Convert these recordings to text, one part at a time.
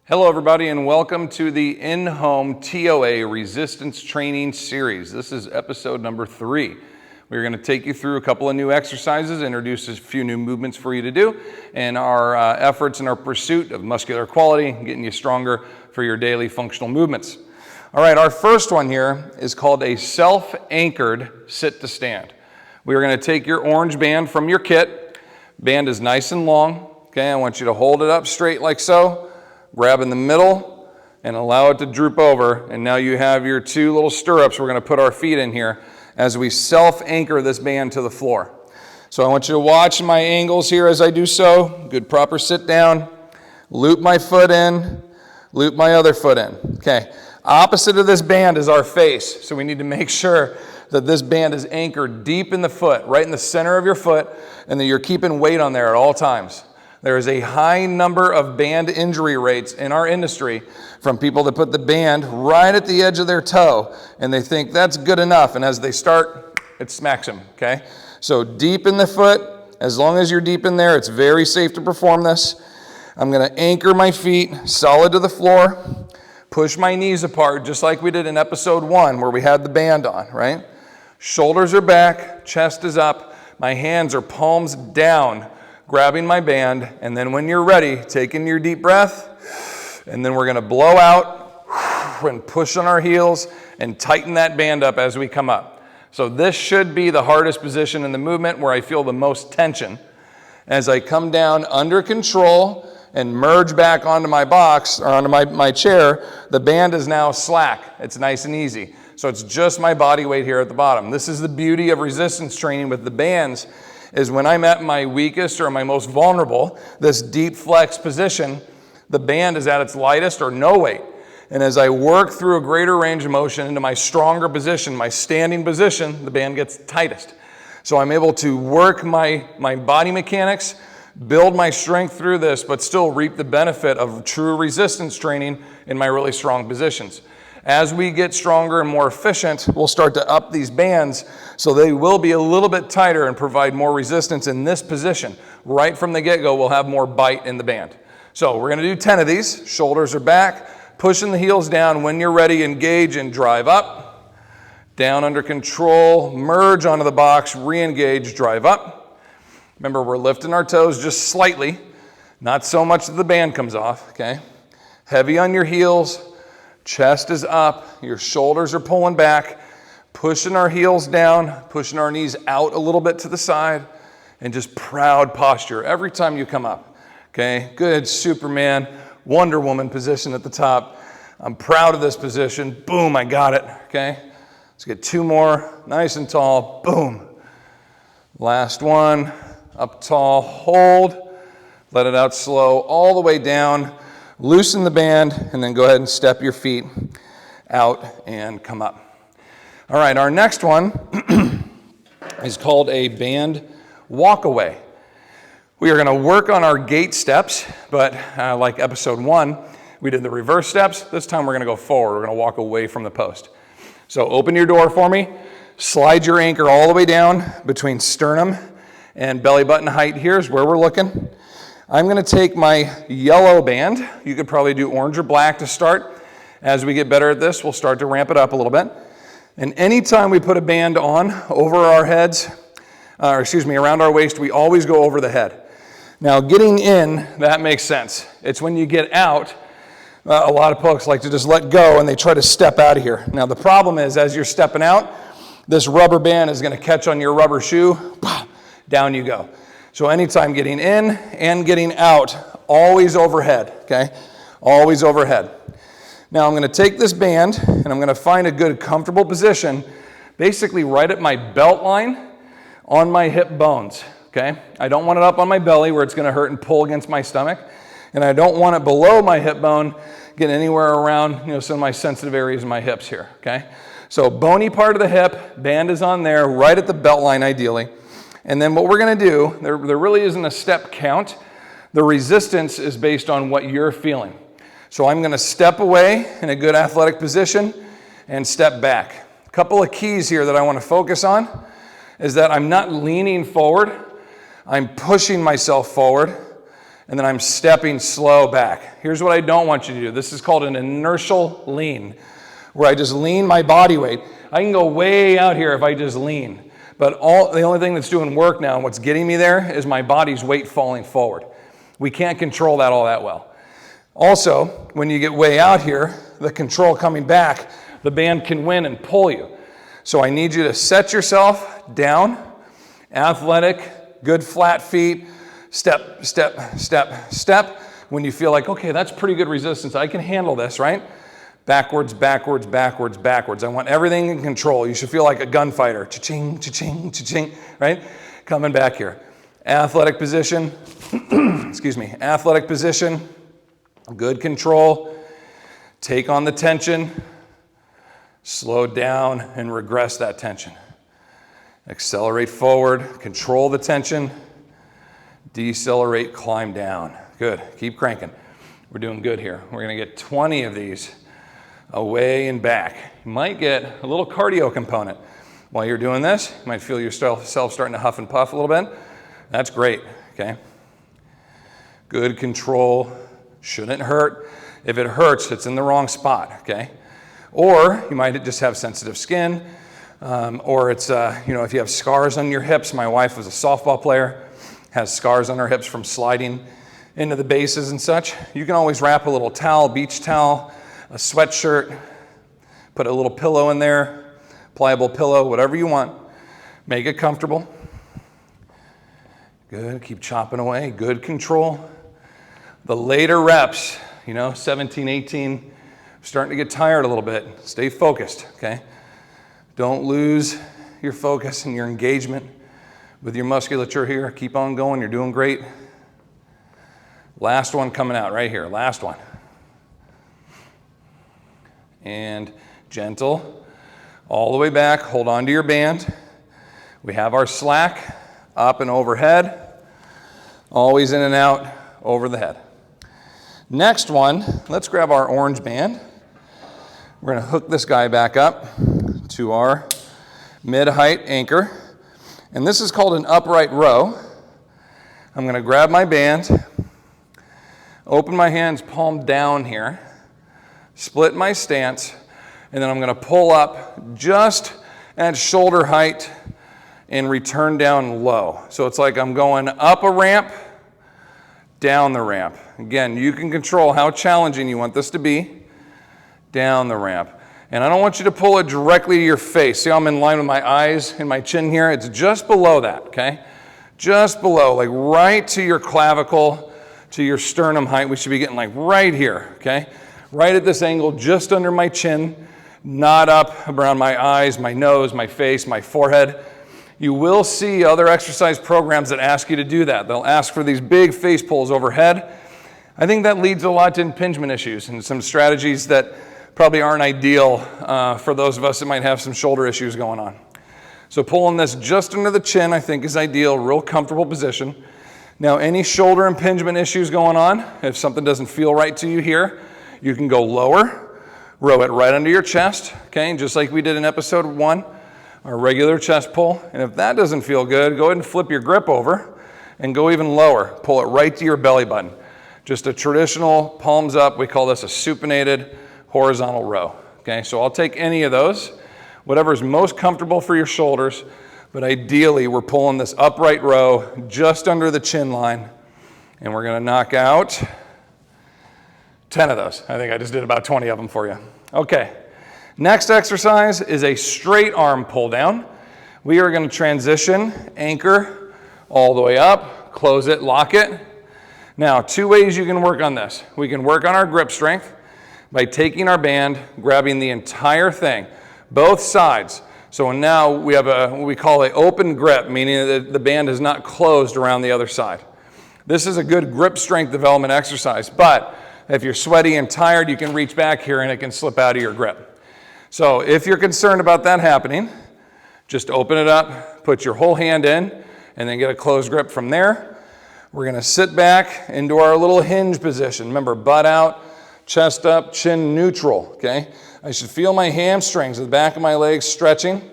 Hello everybody and welcome to the In-Home TOA Resistance Training Series. This is episode number 3. We're going to take you through a couple of new exercises, introduce a few new movements for you to do, and our efforts in our pursuit of muscular quality, getting you stronger for your daily functional movements. All right, our first one here is called a self-anchored sit to stand. We are going to take your orange band from your kit. Band is nice and long. Okay, I want you to hold it up straight like so. Grab in the middle and allow it to droop over. And now you have your two little stirrups. We're going to put our feet in here as we self-anchor this band to the floor. So I want you to watch my angles here as I do so. Good proper sit down. Loop my foot in. Loop my other foot in. Okay. Opposite of this band is our face. So we need to make sure that this band is anchored deep in the foot, right in the center of your foot, and that you're keeping weight on there at all times. There is a high number of band injury rates in our industry from people that put the band right at the edge of their toe and they think that's good enough, and as they start, it smacks them, okay? So deep in the foot, as long as you're deep in there, it's very safe to perform this. I'm gonna anchor my feet solid to the floor, push my knees apart just like we did in episode 1 where we had the band on, right? Shoulders are back, chest is up, my hands are palms down, grabbing my band, and then when you're ready, take in your deep breath, and then we're going to blow out and push on our heels and tighten that band up as we come up. So this should be the hardest position in the movement where I feel the most tension. As I come down under control and merge back onto my box or onto my chair, the band is now slack. It's nice and easy. So it's just my body weight here at the bottom. This is the beauty of resistance training with the bands, is when I'm at my weakest or my most vulnerable, this deep flex position, the band is at its lightest or no weight. And as I work through a greater range of motion into my stronger position, my standing position, the band gets tightest. So I'm able to work my body mechanics, build my strength through this, but still reap the benefit of true resistance training in my really strong positions. As we get stronger and more efficient, we'll start to up these bands so they will be a little bit tighter and provide more resistance in this position. Right from the get-go, we'll have more bite in the band. So we're going to do 10 of these. Shoulders are back, pushing the heels down. When you're ready, engage and drive up. Down under control, merge onto the box, re-engage, drive up. Remember, we're lifting our toes just slightly, not so much that the band comes off, okay? Heavy on your heels. Chest is up, your shoulders are pulling back, pushing our heels down, pushing our knees out a little bit to the side, and just proud posture every time you come up, okay? Good Superman, Wonder Woman position at the top. I'm proud of this position. Boom, I got it, okay? Let's get 2 more, nice and tall, boom. Last one, up tall, hold, let it out slow, all the way down. Loosen the band, and then go ahead and step your feet out and come up. All right, our next one is called a band walk away. We are going to work on our gait steps, but like episode 1, we did the reverse steps. This time we're going to go forward. We're going to walk away from the post. So open your door for me. Slide your anchor all the way down between sternum and belly button height. Here's where we're looking. I'm going to take my yellow band. You could probably do orange or black to start. As we get better at this, we'll start to ramp it up a little bit. And anytime we put a band on over our heads, around our waist, we always go over the head. Now, getting in, that makes sense. It's when you get out, a lot of folks like to just let go and they try to step out of here. Now, the problem is, as you're stepping out, this rubber band is going to catch on your rubber shoe. Down you go. So anytime getting in and getting out, always overhead, okay? Always overhead. Now I'm going to take this band and I'm going to find a good comfortable position, basically right at my belt line on my hip bones, okay? I don't want it up on my belly where it's going to hurt and pull against my stomach, and I don't want it below my hip bone, get anywhere around, some of my sensitive areas in my hips here, okay? So bony part of the hip, band is on there, right at the belt line ideally. And then what we're going to do, there really isn't a step count. The resistance is based on what you're feeling. So I'm going to step away in a good athletic position and step back. A couple of keys here that I want to focus on is that I'm not leaning forward. I'm pushing myself forward. and then I'm stepping slow back. Here's what I don't want you to do. This is called an inertial lean, where I just lean my body weight. I can go way out here if I just lean, but the only thing that's doing work now and what's getting me there is my body's weight falling forward. We can't control that all that well. Also, when you get way out here, the control coming back, the band can win and pull you. So I need you to set yourself down, athletic, good flat feet, step, step, step, step. When you feel like, okay, that's pretty good resistance, I can handle this, right? Backwards, backwards, backwards, backwards. I want everything in control. You should feel like a gunfighter. Cha-ching, cha-ching, cha-ching, right? Coming back here. Athletic position, excuse me, athletic position, good control. Take on the tension, slow down and regress that tension. Accelerate forward, control the tension, decelerate, climb down. Good, keep cranking. We're doing good here. We're gonna get 20 of these away and back. You might get a little cardio component. While you're doing this, you might feel yourself starting to huff and puff a little bit. That's great, okay? Good control, shouldn't hurt. If it hurts, it's in the wrong spot, okay? Or you might just have sensitive skin, or it's, if you have scars on your hips. My wife was a softball player, has scars on her hips from sliding into the bases and such. You can always wrap a little towel, beach towel, a sweatshirt, put a little pillow in there, pliable pillow, whatever you want. Make it comfortable. Good, keep chopping away, good control. The later reps, 17, 18, starting to get tired a little bit. Stay focused, okay? Don't lose your focus and your engagement with your musculature here. Keep on going, you're doing great. Last one coming out right here, last one. And gentle, all the way back, hold on to your band. We have our slack, up and overhead, always in and out, over the head. Next one, let's grab our orange band. We're gonna hook this guy back up to our mid-height anchor. And this is called an upright row. I'm gonna grab my band, open my hands palm down here, split my stance, and then I'm gonna pull up just at shoulder height and return down low. So it's like I'm going up a ramp, down the ramp. Again, you can control how challenging you want this to be. Down the ramp. And I don't want you to pull it directly to your face. See how I'm in line with my eyes and my chin here? It's just below that, okay? Just below, like right to your clavicle, to your sternum height. We should be getting like right here, okay? Right at this angle, just under my chin, not up around my eyes, my nose, my face, my forehead. You will see other exercise programs that ask you to do that. They'll ask for these big face pulls overhead. I think that leads a lot to impingement issues and some strategies that probably aren't ideal for those of us that might have some shoulder issues going on. So pulling this just under the chin, I think, is ideal, real comfortable position. Now, any shoulder impingement issues going on, if something doesn't feel right to you here, you can go lower, row it right under your chest, okay, just like we did in episode 1, our regular chest pull. And if that doesn't feel good, go ahead and flip your grip over and go even lower. Pull it right to your belly button. Just a traditional palms up. We call this a supinated horizontal row. Okay, so I'll take any of those, whatever's most comfortable for your shoulders, but ideally we're pulling this upright row just under the chin line, and we're gonna knock out 10 of those. I think I just did about 20 of them for you. Okay, next exercise is a straight arm pull down. We are gonna transition, anchor all the way up, close it, lock it. Now, 2 ways you can work on this. We can work on our grip strength by taking our band, grabbing the entire thing, both sides. So now we have what we call an open grip, meaning that the band is not closed around the other side. This is a good grip strength development exercise, but if you're sweaty and tired, you can reach back here and it can slip out of your grip. So if you're concerned about that happening, just open it up, put your whole hand in, and then get a closed grip from there. We're gonna sit back into our little hinge position. Remember, butt out, chest up, chin neutral, okay? I should feel my hamstrings, the back of my legs stretching.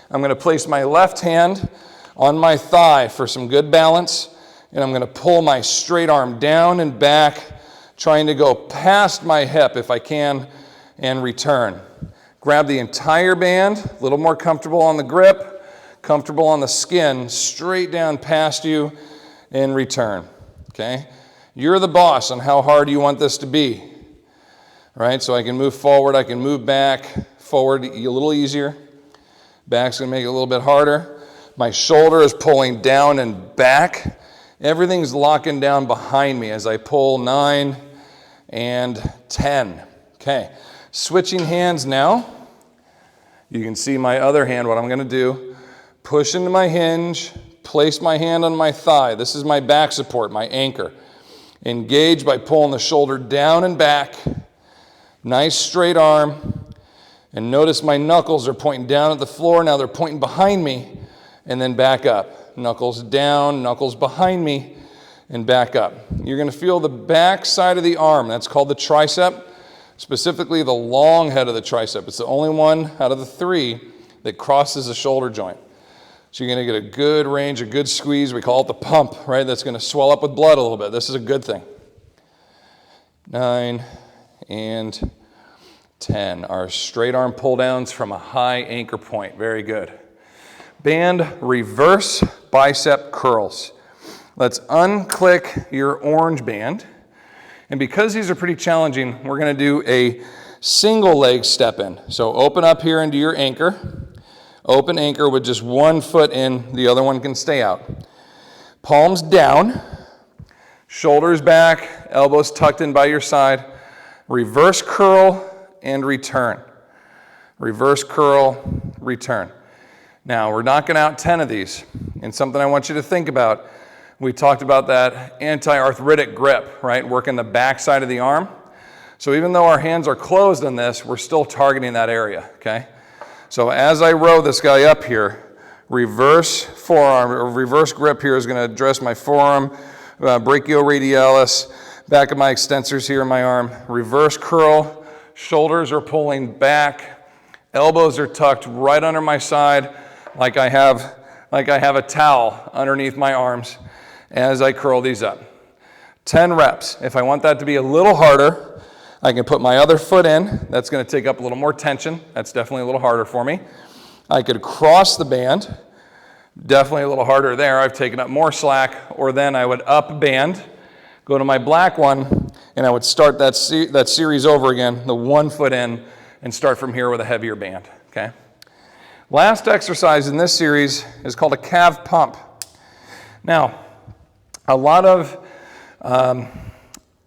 I'm gonna place my left hand on my thigh for some good balance, and I'm going to pull my straight arm down and back, trying to go past my hip if I can, and return. Grab the entire band, a little more comfortable on the grip, comfortable on the skin, straight down past you, and return, okay? You're the boss on how hard you want this to be, right? So I can move forward, I can move back, forward a little easier. Back's gonna make it a little bit harder. My shoulder is pulling down and back. Everything's locking down behind me as I pull 9 and 10. Okay, switching hands now. You can see my other hand, what I'm gonna do. Push into my hinge, place my hand on my thigh. This is my back support, my anchor. Engage by pulling the shoulder down and back. Nice straight arm. And notice my knuckles are pointing down at the floor. Now they're pointing behind me, and then back up. Knuckles down, knuckles behind me, and back up. You're going to feel the back side of the arm. That's called the tricep, specifically the long head of the tricep. It's the only one out of the 3 that crosses the shoulder joint. So you're going to get a good range, a good squeeze. We call it the pump, right? That's going to swell up with blood a little bit. This is a good thing. 9 and 10. Our straight arm pull downs from a high anchor point. Very good. Band reverse bicep curls. Let's unclick your orange band. And because these are pretty challenging, we're going to do a single leg step in. So open up here into your anchor. Open anchor with just one foot in, the other one can stay out. Palms down, shoulders back, elbows tucked in by your side. Reverse curl and return. Reverse curl, return. Now, we're knocking out 10 of these. And something I want you to think about, we talked about that anti-arthritic grip, right? Working the back side of the arm. So even though our hands are closed on this, we're still targeting that area, okay? So as I row this guy up here, reverse forearm, or reverse grip here is going to address my forearm, brachioradialis, back of my extensors here in my arm. Reverse curl. Shoulders are pulling back, elbows are tucked right under my side like I have a towel underneath my arms as I curl these up. 10 reps. If I want that to be a little harder, I can put my other foot in. That's going to take up a little more tension. That's definitely a little harder for me. I could cross the band. Definitely a little harder there. I've taken up more slack. Or then I would up band, go to my black one, and I would start that series over again, the 1 foot in, and start from here with a heavier band, okay? Last exercise in this series is called a calf pump. Now, a lot of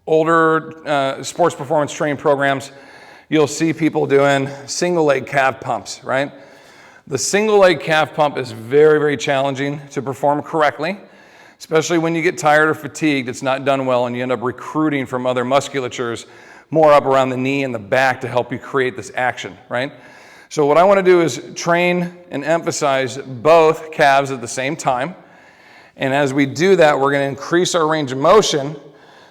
older sports performance training programs, you'll see people doing single leg calf pumps, right? The single leg calf pump is very, very challenging to perform correctly. Especially when you get tired or fatigued, it's not done well, and you end up recruiting from other musculatures more up around the knee and the back to help you create this action, right? So what I want to do is train and emphasize both calves at the same time. And as we do that, we're going to increase our range of motion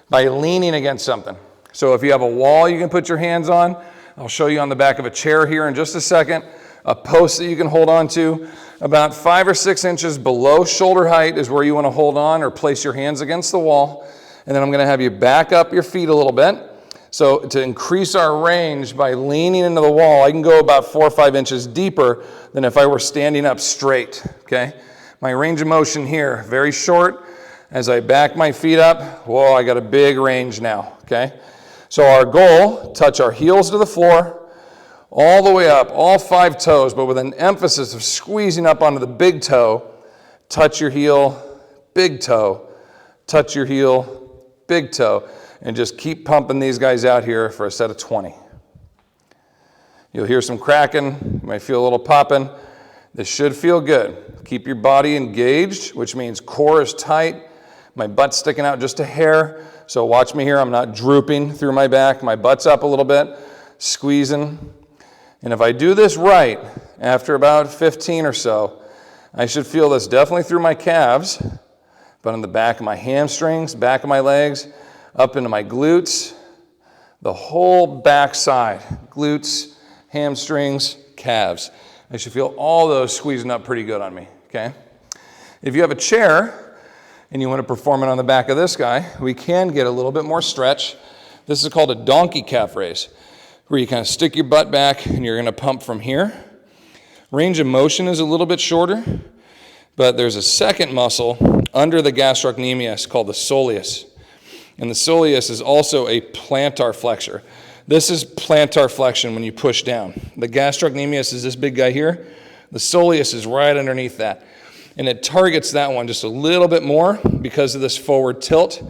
by leaning against something. So if you have a wall you can put your hands on, I'll show you on the back of a chair here in just a second, a post that you can hold on to. About 5 or 6 inches below shoulder height is where you want to hold on or place your hands against the wall. And then I'm going to have you back up your feet a little bit. So to increase our range by leaning into the wall, I can go about 4 or 5 inches deeper than if I were standing up straight, okay? My range of motion here, very short. As I back my feet up, whoa, I got a big range now, okay? So our goal, touch our heels to the floor, all the way up, all 5 toes, but with an emphasis of squeezing up onto the big toe. Touch your heel, big toe. Touch your heel, big toe. And just keep pumping these guys out here for a set of 20. You'll hear some cracking. You might feel a little popping. This should feel good. Keep your body engaged, which means core is tight. My butt's sticking out just a hair. So watch me here. I'm not drooping through my back. My butt's up a little bit, squeezing. And if I do this right, after about 15 or so, I should feel this definitely through my calves, but on the back of my hamstrings, back of my legs, up into my glutes, the whole back side, glutes, hamstrings, calves. I should feel all those squeezing up pretty good on me, okay? If you have a chair and you want to perform it on the back of this guy, we can get a little bit more stretch. This is called a donkey calf raise, where you kind of stick your butt back and you're going to pump from here. Range of motion is a little bit shorter, but there's a second muscle under the gastrocnemius called the soleus. And the soleus is also a plantar flexor. This is plantar flexion when you push down. The gastrocnemius is this big guy here. The soleus is right underneath that. And it targets that one just a little bit more because of this forward tilt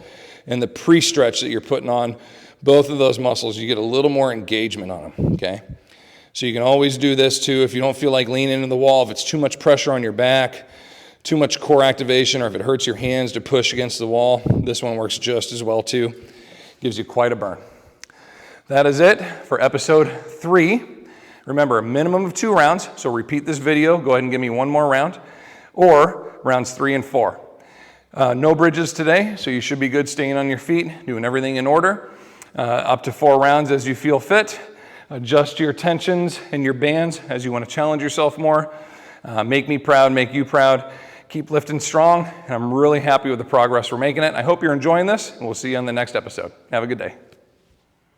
and the pre-stretch that you're putting on both of those muscles. You get a little more engagement on them, okay? So you can always do this too if you don't feel like leaning into the wall, if it's too much pressure on your back, too much core activation, or if it hurts your hands to push against the wall. This one works just as well too. Gives you quite a burn. That is it for episode 3. Remember, a minimum of 2 rounds, so repeat this video. Go ahead and give me 1 more round, or rounds 3 and 4. No bridges today, so you should be good staying on your feet, doing everything in order. Up to 4 rounds as you feel fit. Adjust your tensions and your bands as you want to challenge yourself more. Make me proud, make you proud. Keep lifting strong, and I'm really happy with the progress we're making it. I hope you're enjoying this, and we'll see you on the next episode. Have a good day.